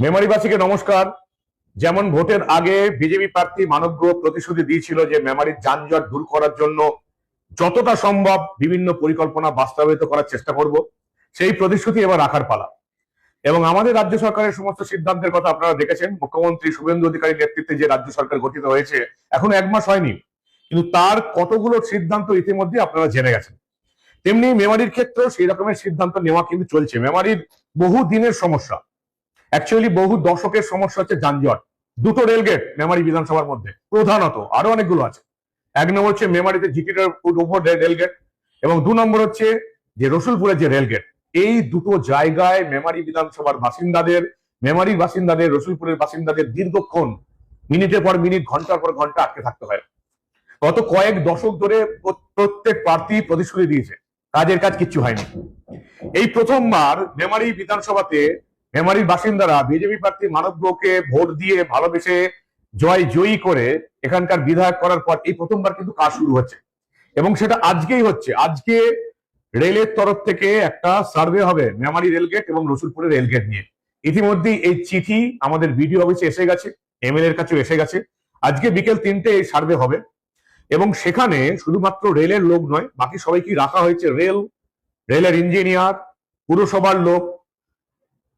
মেমারিবাসীকে নমস্কার। যেমন ভোটের আগে বিজেপি প্রার্থী মানবগ্রহ প্রতিশ্রুতি দিয়েছিল যে মেমারির যানজট দূর করার জন্য যতটা সম্ভব বিভিন্ন পরিকল্পনা বাস্তবায়িত করার চেষ্টা করব, সেই প্রতিশ্রুতি এবার রাখার পালা। এবং আমাদের রাজ্য সরকারের সমস্ত সিদ্ধান্তের কথা আপনারা দেখেছেন। মুখ্যমন্ত্রী শুভেন্দু অধিকারীর নেতৃত্বে যে রাজ্য সরকার গঠিত হয়েছে এখন 1 মাস হয়নি, কিন্তু তার কতগুলো সিদ্ধান্ত ইতিমধ্যে আপনারা জেনে গেছেন। তেমনি মেমারির ক্ষেত্রেও সেই রকমের সিদ্ধান্ত নেওয়া কিন্তু চলছে। মেমারির বহু দিনের সমস্যা, অ্যাকচুয়ালি বহু দশকের সমস্যা হচ্ছে যানজট। দুটো রেলগেট মেমারি বিধানসভার মধ্যে প্রধানত, আরো অনেকগুলো আছে। 1 নম্বর হচ্ছে মেমারিতে জিটির উপর রেলগেট, এবং 2 নম্বর হচ্ছে যে রসুলপুরের যে রেলগেট। এই দুটো জায়গায় মেমারি বিধানসভার বাসিন্দাদের, মেমারির বাসিন্দাদের, রসুলপুরের বাসিন্দাদের দীর্ঘক্ষণ মিনিটের পর মিনিট, ঘন্টার পর ঘন্টা আটকে থাকতে হয়। গত কয়েক দশক ধরে প্রত্যেক প্রার্থী প্রতিশ্রুতি দিয়েছে, কাজের কাজ কিচ্ছু হয়নি। এই প্রথমবার মেমারি বিধানসভাতে মেমারির বাসিন্দারা বিজেপি প্রার্থী মানবগ্রহকে ভোট দিয়ে ভালোবেসে জয়ী করে এখানকার বিধায়ক করার পর এই প্রথমবার কিন্তু কাজ শুরু হচ্ছে, এবং সেটা আজকেই হচ্ছে। আজকে রেলের তরফ থেকে একটা সার্ভে হবে মেমারি রেলগেট এবং রসুলপুরের রেলগেট নিয়ে। ইতিমধ্যেই এই চিঠি আমাদের বিডিও অফিসে এসে গেছে, এমএলএ এর কাছেও এসে গেছে। আজকে বিকেল 3টে এই সার্ভে হবে, এবং সেখানে শুধুমাত্র রেলের লোক নয়, বাকি সবাইকে রাখা হয়েছে। রেলের ইঞ্জিনিয়ার, পুরসভার লোক,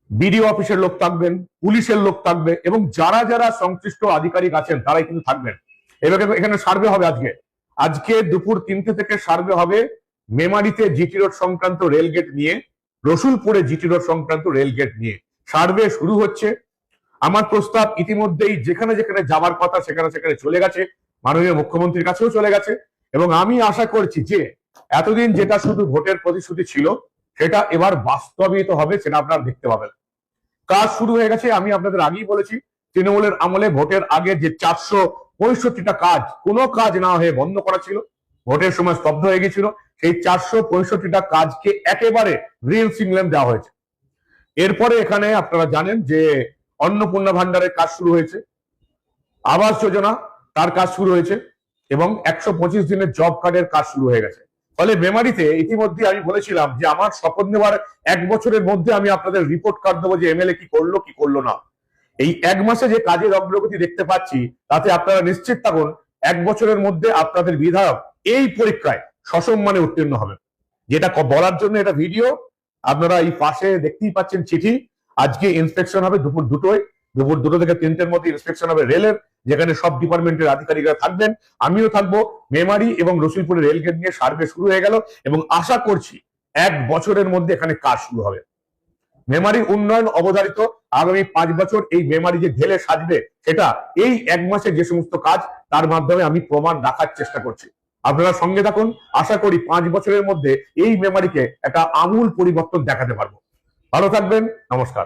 বিডিও অফিসের লোক থাকবেন, পুলিশের লোক থাকবে, এবং যারা যারা সংশ্লিষ্ট আধিকারিক আছেন তারাই কিন্তু থাকবেন। এবার এখানে সার্ভে হবে আজকে দুপুর 3টে থেকে সার্ভে হবে মেমারিতে জিটি রোড সংক্রান্ত রেলগেট নিয়ে, রসুলপুরে জিটি রোড সংক্রান্ত রেলগেট নিয়ে সার্ভে শুরু হচ্ছে। আমার প্রস্তাব ইতিমধ্যেই যেখানে যেখানে যাবার কথা সেখানে সেখানে চলে গেছে, মাননীয় মুখ্যমন্ত্রীর কাছেও চলে গেছে। এবং আমি আশা করছি যে এতদিন যেটা শুধু ভোটের প্রতিশ্রুতি ছিল সেটা এবার বাস্তবায়িত হবে, সেটা আপনারা দেখতে পাবেন। কাজ শুরু হয়ে গেছে। আমি আপনাদের আগেই বলেছি, তৃণমূলের আমলে ভোটের আগে যে 465টা কাজ, কোনো কাজ না হয়ে বন্ধ করা ছিল, ভোটের সময় স্তব্ধ হয়ে গেছিল, সেই 465টা কাজকে একেবারে গ্রিন সিগন্যাল দেওয়া হয়েছে। এরপরে এখানে আপনারা জানেন যে অন্নপূর্ণা ভান্ডারের কাজ শুরু হয়েছে, আবাস যোজনা তার কাজ শুরু হয়েছে, এবং 125 দিনের জব কার্ডের কাজ শুরু হয়ে গেছে। ফলে মেমারিতে ইতিমধ্যে আমি বলেছিলাম যে আমার শপথ নেওয়ার 1 বছরের মধ্যে আমি আপনাদের রিপোর্ট কার্ড দেবো যে এমএলএ কি করলো কি করলো না। এই 1 মাসে যে কাজের অগ্রগতি দেখতে পাচ্ছি তাতে আপনারা নিশ্চিত থাকুন 1 বছরের মধ্যে আপনাদের বিধায়ক এই পরীক্ষায় সসম্মানে উত্তীর্ণ হবে। যেটা বলার জন্য এটা ভিডিও, আপনারা এই পাশে দেখতেই পাচ্ছেন চিঠি। আজকে ইন্সপেকশন হবে দুপুর 2টোয়, দুপুর 2টো থেকে 3টের মধ্যে ইন্সপেকশন হবে রেলের, যেখানে সব ডিপার্টমেন্টের আধিকারিকরা থাকবেন, আমিও থাকবো। মেমারি এবং রসুলপুরের রেলগেট নিয়ে সার্ভে শুরু হয়ে গেল, এবং আশা করছি 1 বছরের মধ্যে এখানে কাজ শুরু হবে। মেমারির উন্নয়ন অবধারিত। আগামী 5 বছর এই মেমারি যে ঢেলে সাজবে সেটা এই 1 মাসে যে সমস্ত কাজ, তার মাধ্যমে আমি প্রমাণ রাখার চেষ্টা করছি। আপনারা সঙ্গে থাকুন। আশা করি 5 বছরের মধ্যে এই মেমারিকে একটা আমূল পরিবর্তন দেখাতে পারবো। ভালো থাকবেন, নমস্কার।